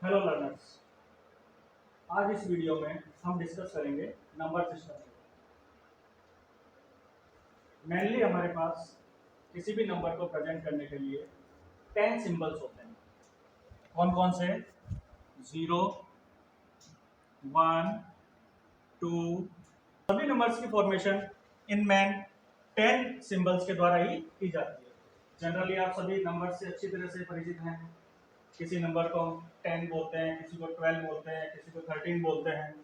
Hello learners. आज इस video में हम डिस्कस करेंगे नंबर सिस्टम। मेनली हमारे पास किसी भी नंबर को प्रेजेंट करने के लिए 10 सिंबल्स होते हैं। कौन कौन से? 0, 1, 2। सभी नंबर्स की फॉर्मेशन इन मैन 10 सिंबल्स के द्वारा ही की जाती है। जनरली आप सभी नंबर से अच्छी तरह से परिचित हैं। किसी नंबर को 10 बोलते हैं, किसी को 12 बोलते हैं, किसी को 13 बोलते हैं।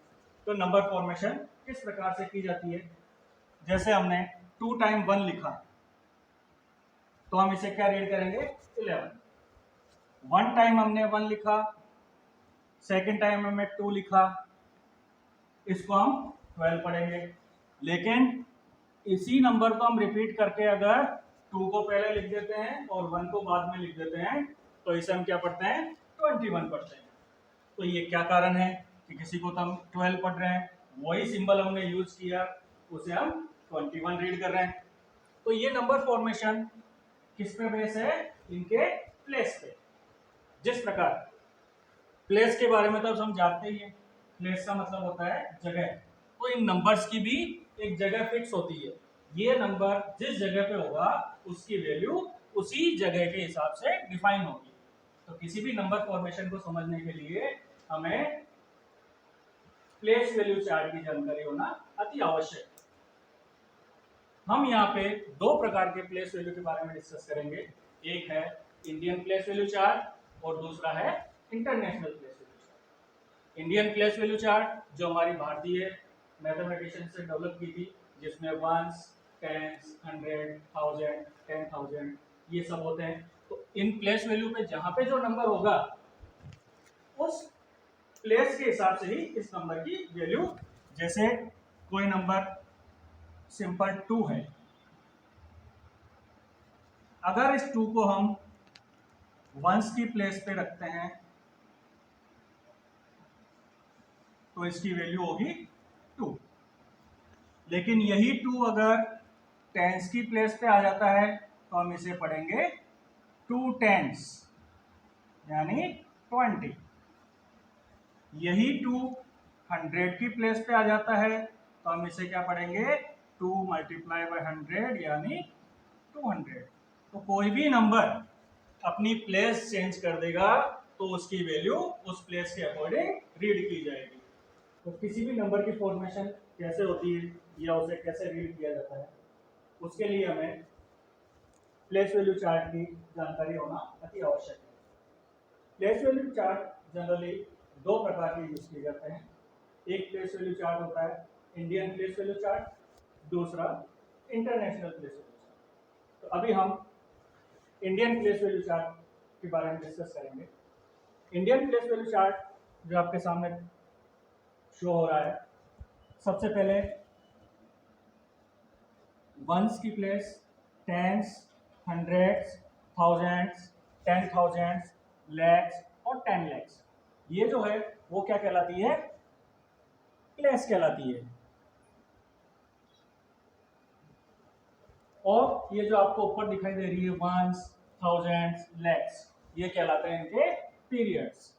तो नंबर फॉर्मेशन किस प्रकार से की जाती है? जैसे हमने 2 टाइम 1 लिखा, तो हम इसे क्या रीड करेंगे? 11। 1 टाइम हमने 1 लिखा, सेकेंड टाइम हमने 2 लिखा, इसको हम 12 पढ़ेंगे। लेकिन इसी नंबर को हम रिपीट करके अगर 2 को पहले लिख देते हैं और 1 को बाद में लिख देते हैं, तो इसे हम क्या पढ़ते हैं? 21 पढ़ते हैं। तो ये क्या कारण है कि किसी को तो हम 12 पढ़ रहे हैं, वही सिंबल हमने यूज किया, उसे हम 21 रीड कर रहे हैं। तो ये नंबर फॉर्मेशन किस पे बेस है? इनके प्लेस पे। जिस प्रकार प्लेस के बारे में तो हम जानते ही हैं, प्लेस का मतलब होता है जगह। तो इन नंबर्स की भी एक जगह फिक्स होती है। ये नंबर जिस जगह पे होगा उसकी वैल्यू उसी जगह के हिसाब से डिफाइन होगी। तो किसी भी नंबर फॉर्मेशन को समझने के लिए हमें प्लेस वैल्यू चार्ट की जानकारी होना अति आवश्यक है। हम यहाँ पे दो प्रकार के प्लेस वैल्यू के बारे में डिस्कस करेंगे। एक है इंडियन प्लेस वैल्यू चार्ट और दूसरा है international place value chart. Indian place value chart जो हमारी भारतीय मैथमेटिशियन से डेवलप की थी, जिसमें वंस, टेंस, 100, 1000, 10,000 ये सब होते हैं। तो इन प्लेस वैल्यू पे जहां पे जो नंबर होगा उस प्लेस के हिसाब से ही इस नंबर की वैल्यू। जैसे कोई नंबर सिंपल 2 है, अगर इस 2 को हम वंस की प्लेस पे रखते हैं तो इसकी वैल्यू होगी 2। लेकिन यही 2 अगर टेंस की प्लेस पे आ जाता है तो हम इसे पढ़ेंगे 2 टेंस यानी 20। यही 2 100 की प्लेस पे आ जाता है तो हम इसे क्या पढ़ेंगे? 2 मल्टीप्लाई बाय 100 यानी 200। तो कोई भी नंबर अपनी प्लेस चेंज कर देगा तो उसकी वैल्यू उस प्लेस के अकॉर्डिंग रीड की जाएगी। तो किसी भी नंबर की फॉर्मेशन कैसे होती है या उसे कैसे रीड किया जाता है, उसके लिए हमें प्लेस वैल्यू चार्ट की जानकारी होना अति आवश्यक है। प्लेस वैल्यू चार्ट जनरली दो प्रकार के यूज किए जाते हैं। एक प्लेस वैल्यू चार्ट होता है इंडियन प्लेस वैल्यू चार्ट, दूसरा इंटरनेशनल प्लेस वैल्यू चार्ट। तो अभी हम इंडियन प्लेस वैल्यू चार्ट के बारे में डिस्कस करेंगे। इंडियन प्लेस वैल्यू चार्ट जो आपके सामने शो हो रहा है, सबसे पहले वंस की place, tens, hundreds, thousands, 10,000, lakhs और 10 लैक्स, ये जो है वो क्या कहलाती है? प्लेस कहलाती है। और ये जो आपको ऊपर दिखाई दे रही है वंस, थाउजेंड्स, लैक्स, ये कहलाते हैं इनके पीरियड्स।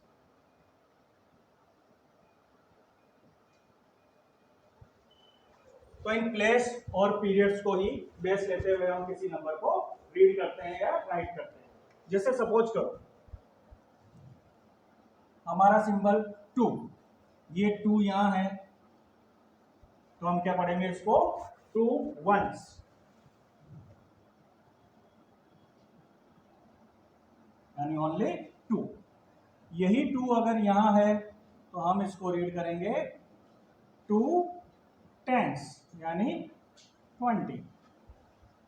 तो इन प्लेस और पीरियड्स को ही बेस लेते हुए हम किसी नंबर को रीड करते हैं या राइट करते हैं। जैसे सपोज करो हमारा सिंबल 2, ये 2 यहां है, तो हम क्या पढ़ेंगे इसको? 2 वंस यानी ओनली 2। यही 2 अगर यहां है तो हम इसको रीड करेंगे 2 टेंस यानी 20।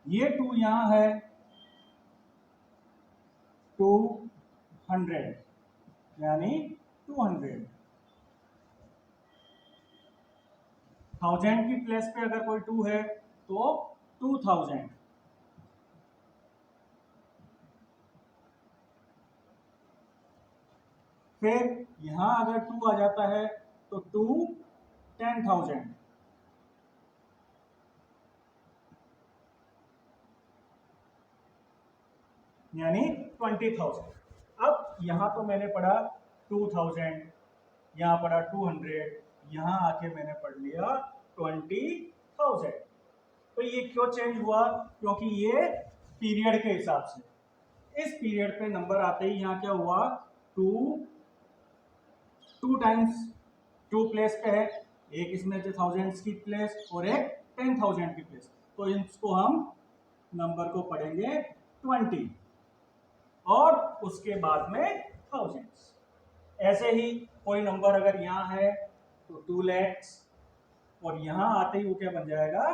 ये 2 यहां है 200 यानी 200। 1000 की प्लेस पे अगर कोई 2 है तो 2000। फिर यहां अगर 2 आ जाता है तो 2 10,000 यानी 20,000। अब यहां तो मैंने पढ़ा 2000, यहाँ पढ़ा 200, यहाँ आके मैंने पढ़ लिया 20,000। तो ये क्यों चेंज हुआ? क्योंकि ये पीरियड के हिसाब से, इस पीरियड पे नंबर आते ही यहाँ क्या हुआ, टू टाइम्स, टू प्लेस पे है, एक इसमें थाउजेंड्स की प्लेस और एक 10,000 की प्लेस, तो इसको हम नंबर को पढ़ेंगे 20 और उसके बाद में थाउजेंड्स। ऐसे ही कोई नंबर अगर यहाँ है तो 2 lakhs, और यहाँ आते ही वो क्या बन जाएगा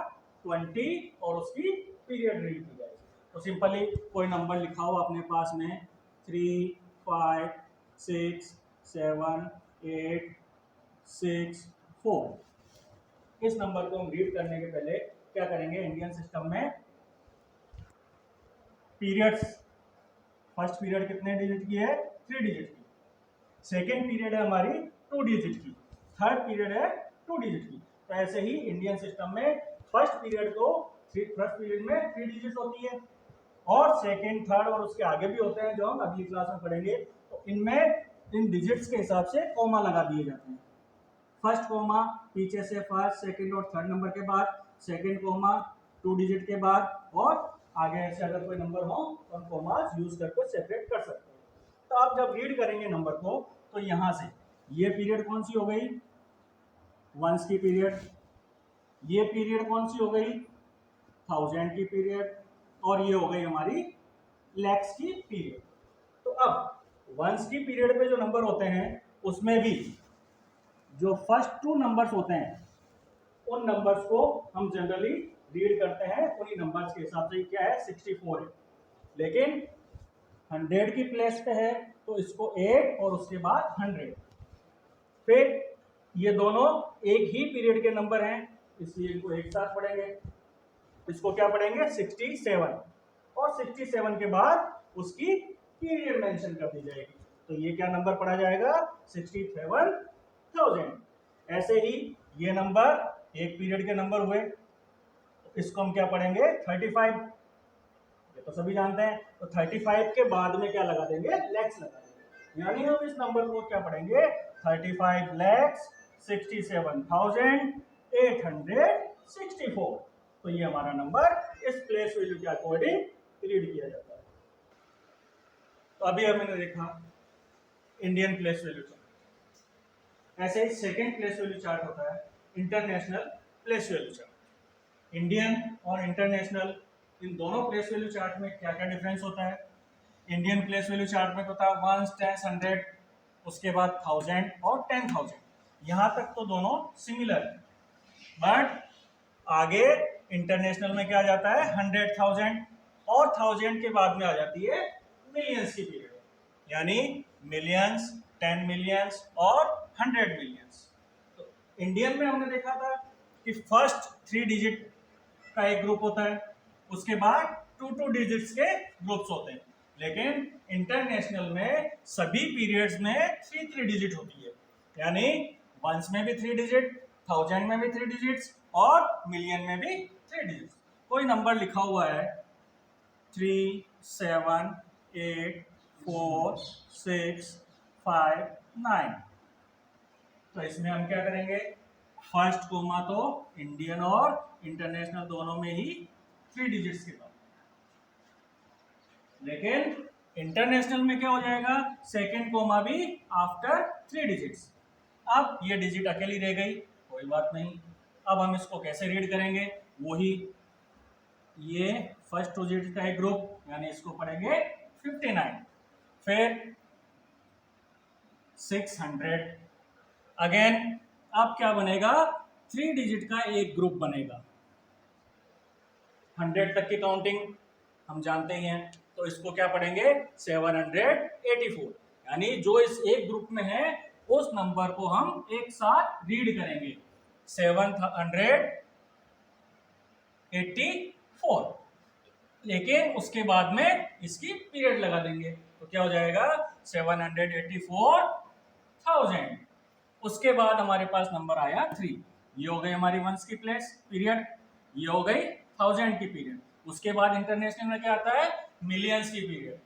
20 और उसकी पीरियड रीड की जाएगी। तो सिंपली कोई नंबर लिखा हो अपने पास में 3, 5, 6, 7, 8, 6, 4, इस नंबर को हम रीड करने के पहले क्या करेंगे, इंडियन सिस्टम में पीरियड्स, फर्स्ट पीरियड कितने डिजिट की है, 3 डिजिट की, सेकेंड पीरियड है हमारी 2 डिजिट की, थर्ड पीरियड है 2 डिजिट की। तो ऐसे ही इंडियन सिस्टम में फर्स्ट पीरियड में 3 डिजिट होती है और सेकेंड, थर्ड और उसके आगे भी होते हैं जो हम अगली क्लास में पढ़ेंगे। तो इनमें इन डिजिट्स के हिसाब से कॉमा लगा दिए जाते हैं। फर्स्ट कॉमा पीछे से फर्स्ट, सेकेंड और थर्ड नंबर के बाद, सेकेंड कॉमा 2 डिजिट के बाद, और आगे ऐसे अगर कोई नंबर हो तो हम कॉमास यूज करके सेपरेट कर सकते हैं। तो आप जब रीड करेंगे नंबर को तो यहाँ से ये पीरियड कौन सी हो गई, वंस की पीरियड, ये पीरियड कौन सी हो गई, 1000 की पीरियड, और ये हो गई हमारी लैक्स की पीरियड। तो अब वंस की पीरियड पे जो नंबर होते हैं उसमें भी जो फर्स्ट 2 नंबर्स होते हैं उन नंबर्स को हम जनरली रीड करते हैं उन्हीं नंबर्स के हिसाब से। क्या है, 64 है, लेकिन 100 की प्लेस पे है तो इसको 8 और उसके बाद 100। फिर ये दोनों एक ही पीरियड के नंबर हैं इसलिए इनको एक साथ पढ़ेंगे। इसको क्या पढ़ेंगे, 67, और 67 के बाद उसकी पीरियड मेंशन कर दी जाएगी। तो ये क्या नंबर पढ़ा जाएगा, 67,000। ऐसे ही ये नंबर एक पीरियड के नंबर हुए, इसको हम क्या पढ़ेंगे, 35, ये तो सभी जानते हैं। तो 35 के बाद में क्या लगा देंगे, लैक्स लगा देंगे, यानी हम इस नंबर को क्या पढ़ेंगे, 35,67,864। तो ये हमारा नंबर इस प्लेस वैल्यू के अकॉर्डिंग रीड किया जाता है। तो अभी हमने देखा इंडियन प्लेस वैल्यू चार्ट। ऐसे ही सेकेंड प्लेस वैल्यू चार्ट होता है international place value chart. Indian और इंटरनेशनल इन दोनों प्लेस वैल्यू चार्ट में क्या क्या डिफरेंस होता है। इंडियन प्लेस वैल्यू चार्ट में होता है 1, 10, 100, उसके बाद 1000 और 10,000। यहाँ तक तो दोनों सिमिलर है, बट आगे इंटरनेशनल में क्या आ जाता है 100,000, और 1000 के बाद में आ जाती है मिलियंस की पीरियड, यानी मिलियंस, 10 मिलियंस और 100 मिलियंस। तो इंडियन में हमने देखा था कि फर्स्ट 3 डिजिट का एक ग्रुप होता है, उसके बाद 2 डिजिट्स के ग्रुप्स होते हैं, लेकिन इंटरनेशनल में सभी पीरियड्स में 3 डिजिट होती है, यानी वंस में भी 3 डिजिट, 1000 में भी 3 डिजिट्स और मिलियन में भी 3 डिजिट्स। कोई नंबर लिखा हुआ है 3, 7, 8, 4, 6, 5, 9, तो इसमें हम क्या करेंगे, फर्स्ट कोमा तो इंडियन और इंटरनेशनल दोनों में ही 3 डिजिट्स के बाद, लेकिन इंटरनेशनल में क्या हो जाएगा, सेकेंड कोमा भी आफ्टर 3 डिजिट्स। अब ये डिजिट अकेली रह गई, कोई बात नहीं। अब हम इसको कैसे रीड करेंगे, वही ये फर्स्ट 2 डिजिट का एक ग्रुप, यानी इसको पढ़ेंगे 59, फिर 600 अगेन। अब क्या बनेगा, 3 डिजिट का एक ग्रुप बनेगा। 100 तक की काउंटिंग हम जानते ही हैं, तो इसको क्या पढ़ेंगे 784, यानी जो इस एक ग्रुप में है उस नंबर को हम एक साथ रीड करेंगे 784, लेकिन उसके बाद में इसकी पीरियड लगा देंगे, तो क्या हो जाएगा 784,000। उसके बाद हमारे पास नंबर आया 3, ये हो गई हमारी वंस की प्लेस पीरियड, ये हो गई 1000 की पीरियड। उसके बाद इंटरनेशनल में क्या आता है, मिलियंस की पीरियड।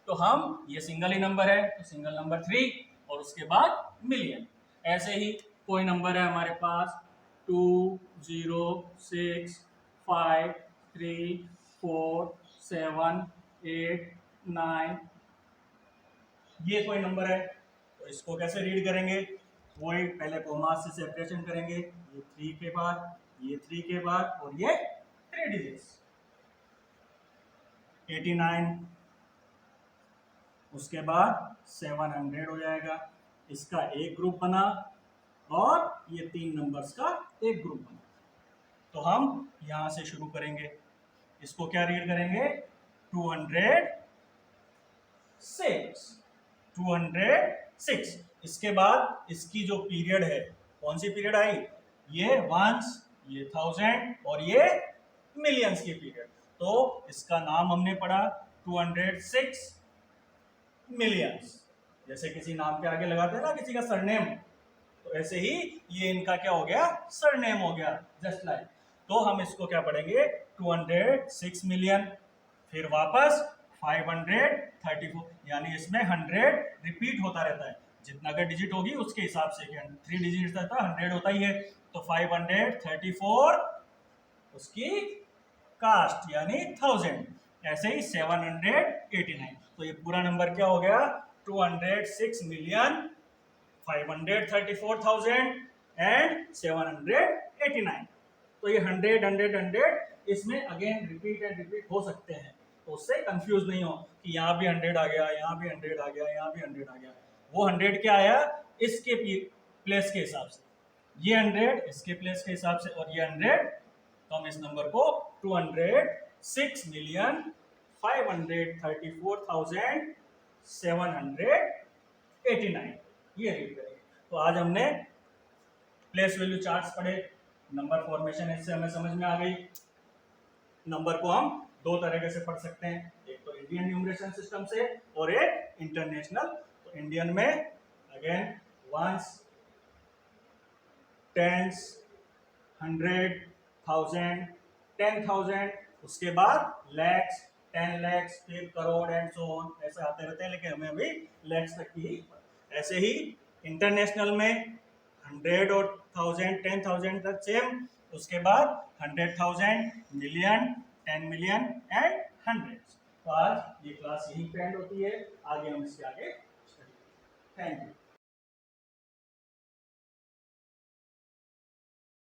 तो हम ये सिंगल ही नंबर है तो सिंगल नंबर 3, और उसके बाद मिलियन। ऐसे ही कोई नंबर है हमारे पास 2 0 6 5 3 4 7 8 9, ये कोई नंबर है, तो इसको कैसे रीड करेंगे? वही पहले कोमा से सेपरेशन करेंगे, ये 3 के बाद, ये 3 के बाद, और ये 3 डिजिट्स 89, उसके बाद 700 हो जाएगा। इसका एक ग्रुप बना और ये 3 नंबर्स का एक ग्रुप बना। तो हम यहां से शुरू करेंगे, इसको क्या रीड करेंगे? 206। इसके बाद इसकी जो पीरियड है, कौन सी पीरियड आई? ये वंस, ये थाउजेंड और ये मिलियंस की पीरियड। तो इसका नाम हमने पढ़ा 206 मिलियंस। जैसे किसी नाम के आगे लगाते हैं ना किसी का सरनेम, तो ऐसे ही ये इनका क्या हो गया? सरनेम हो गया, जस्ट लाइक। तो हम इसको क्या पढ़ेंगे? 206 मिलियन, फिर वापस 534, यानी इसमें 100 रिपीट होता रहता है। जितना का डिजिट होगी उसके हिसाब से, 3 डिजिट रहता है, 100 होता ही है। तो 534 उसकी कास्ट यानी 1000, ऐसे ही 789। तो ये पूरा नंबर क्या हो गया? 206 मिलियन 534,000 एंड 789। तो ये 100 100 100 इसमें अगेन रिपीट एंड रिपीट हो सकते हैं, तो उससे कंफ्यूज नहीं हो कि यहाँ भी 100 आ गया, यहाँ भी 100 आ गया, यहाँ भी 100 आ गया। वो 100 क्या आया? इसके प्लेस के हिसाब से, ये 100 इसके प्लेस के हिसाब से, और ये 100। तो हम इस नंबर को 206 मिलियन 534,789 ये रीड करेंगे। तो आज हमने प्लेस वैल्यू चार्ट्स पढ़े, नंबर फॉर्मेशन इससे हमें समझ में आ गई। नंबर को हम दो तरीके से पढ़ सकते हैं, एक तो इंडियन न्यूमरेशन सिस्टम से और एक इंटरनेशनल। तो इंडियन में अगेन वंस, टेंस, 100, 1000, 10,000, उसके बाद लैक्स, 10 लैक्स, फिर करोड़ एंड सो ऑन, ऐसे आते रहते हैं, लेकिन हमें अभी लैक्स तक की ही। ऐसे ही इंटरनेशनल में 100 और 1000, 10,000 तक सेम, उसके बाद 100,000, मिलियन, 10 मिलियन एंड 100। तो आज ये क्लास यहीं पे एंड होती है, आगे हम इसके आगे स्टडी। Thank you.